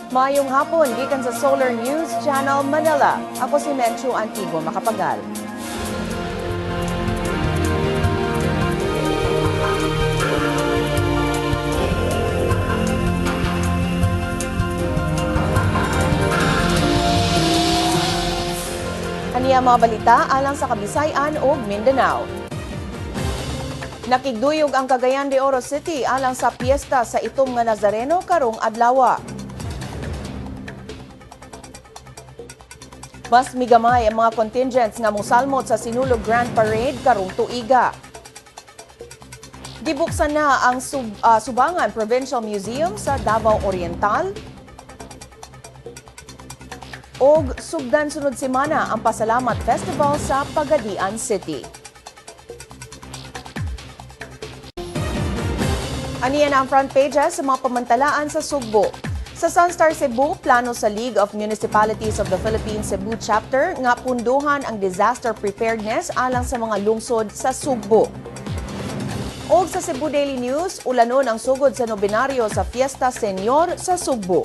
Mayong hapon, gikan sa Solar News Channel Manila. Ako si Menchu Antigua Makapagal. Aniya mga balita alang sa Kabisayan ug Mindanao. Nakigduyog ang Cagayan de Oro City alang sa piyesta sa itom nga Nazareno karong adlaw. Mas migamay ang mga contingents nga mosalmot sa Sinulog Grand Parade karong tuiga. Gibuksan na ang Subangan Provincial Museum sa Davao Oriental. Og sugdan sunod semana ang Pasalamat Festival sa Pagadian City. Aniyan ang front pages sa mga pamantalaan sa Sugbo. Sa Sunstar Cebu, plano sa League of Municipalities of the Philippines Cebu Chapter nga punduhan ang disaster preparedness alang sa mga lungsod sa Sugbo. Og sa Cebu Daily News, ulanon ang sugod sa nobinaryo sa Fiesta Senior sa Sugbo.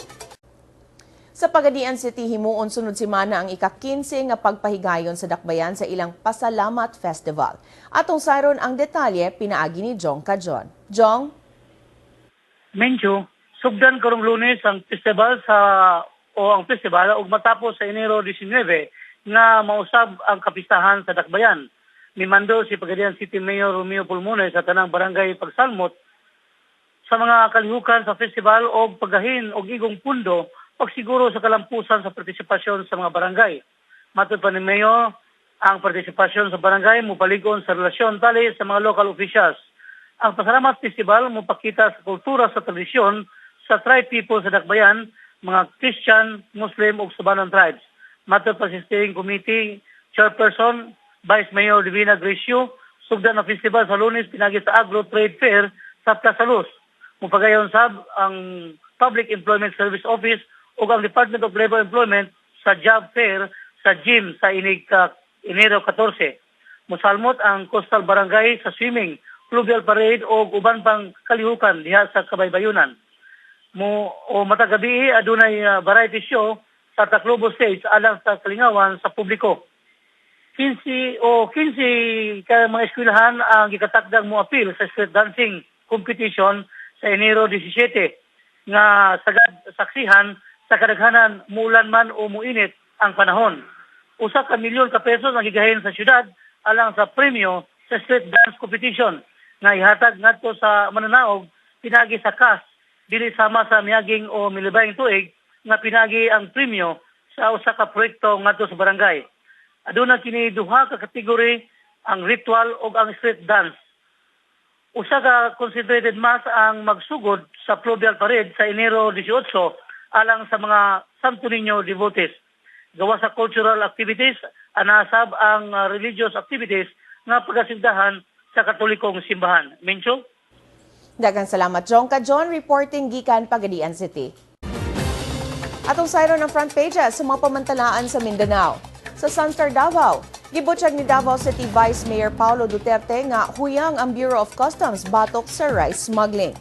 Sa Pagadian City, himuon sunod semana ang ika-15 nga pagpahigayon sa dakbayan sa ilang Pasalamat Festival. Atong saron ang detalye pinaagi ni Jong Kajon. Jong? Mencho, sugdan karong Lunes ang festival ang festival ug matapos sa Enero 19 na mausab ang kapistahan sa dakbayan. Mimando si Pagadian City Mayor Romeo Pulmones sa tanang barangay Pagsalmot sa mga kalihukan sa festival og pagahin og igong pundo pagsiguro sa kalampusan sa partisipasyon sa mga barangay. Matod pa ni Mayor, ang partisipasyon sa barangay mupaligon sa relasyon tali sa mga local officials. Ang Pasalamat Festival mupakita sa kultura sa tradisyon sa tribe people sa dakbayan, mga Christian, Muslim ug Cebuano tribes. Matod pa si Steering Committee Chairperson Vice Mayor Divina Gracio, sugdan na festival sa Lunes pinagi sa Agro Trade Fair sa Plaza Luz. Mupagayon sab ang Public Employment Service Office ug ang Department of Labor Employment sa job fair sa gym sa inig Enero 14. Musalmot ang Coastal Barangay sa swimming, fluvial parade o uban pang kalihukan diha sa Kabaybayunan. Matagabi adunay variety show sa Taclobo Stage alang sa kalingawan sa publiko. 15 ka mga eskwelahan ang gikatakdang mo appeal sa street dancing competition sa Enero 17 nga sagad saksihan sa kadaghanan muulan man o muinit ang panahon. Usa ka milyon ka pesos ang gigahin sa syudad alang sa premyo sa street dance competition nga ihatag ngadto sa mananaog pinagi sa kas dili sama sa miyaging o milibayng tuig nga pinagi ang premyo sa usa ka proyekto ngadto sa barangay. Aduna kini duha ka kategory ang ritual ug ang street dance. Usa ka concentrated mass ang magsugod sa fluvial parade sa Enero 18 alang sa mga Santo Niño devotees. Gawa sa cultural activities, anasab ang religious activities nga pagasigdahan sa Katolikong simbahan. Mencho? Daghang salamat, Jong Kajon, reporting gikan Pagadian City. Atong sayron ng front pages sa mga pamantalaan sa Mindanao. Sa Sunstar Davao, gibutyag ni Davao City Vice Mayor Paulo Duterte nga huyang ang Bureau of Customs batok sa rice smuggling.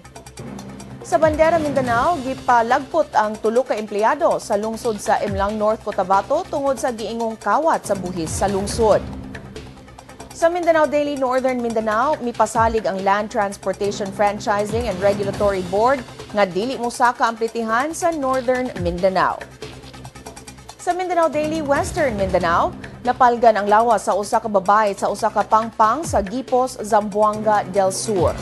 Sa Bandera Mindanao, gipalagpot ang 3 ka empleyado sa lungsod sa Imlang North Cotabato tungod sa giingong kawat sa buhis sa lungsod. Sa Mindanao Daily Northern Mindanao, mipasalig ang Land Transportation Franchising and Regulatory Board nga dili mosaka ang plitihan sa Northern Mindanao. Sa Mindanao Daily Western Mindanao, napalgan ang lawas sa usa ka babae sa usa ka pangpang sa Gipos, Zamboanga del Sur.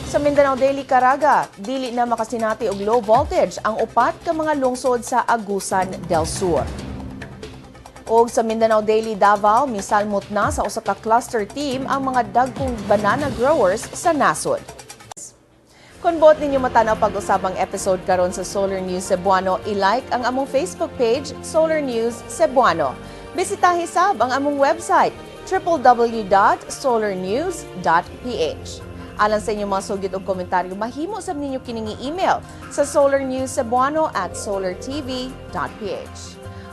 Sa Mindanao Daily Caraga, dili na makasinati og low voltage ang upat ka mga lungsod sa Agusan del Sur. Og sa Mindanao Daily Davao, misalmot na sa usa ka cluster team ang mga dagkong banana growers sa nasod. Kung bot ninyo matanaw pag-usabang episode karon sa Solar News Cebuano, i-like ang among Facebook page, Solar News Cebuano. Bisitahi sab ang among website, www.solarnews.ph. Alang sa inyong mga sugid o komentaryo, mahimo sab ninyo kining email sa solarnewscebuano@solartv.ph.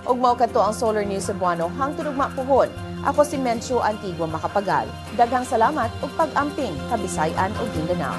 Ug mao kadto ang Solar News Cebuano hangtod ugma puhon. Ako si Menchu Antigua Makapagal. Daghang salamat ug pag-amping Kabisayan ug Mindanao.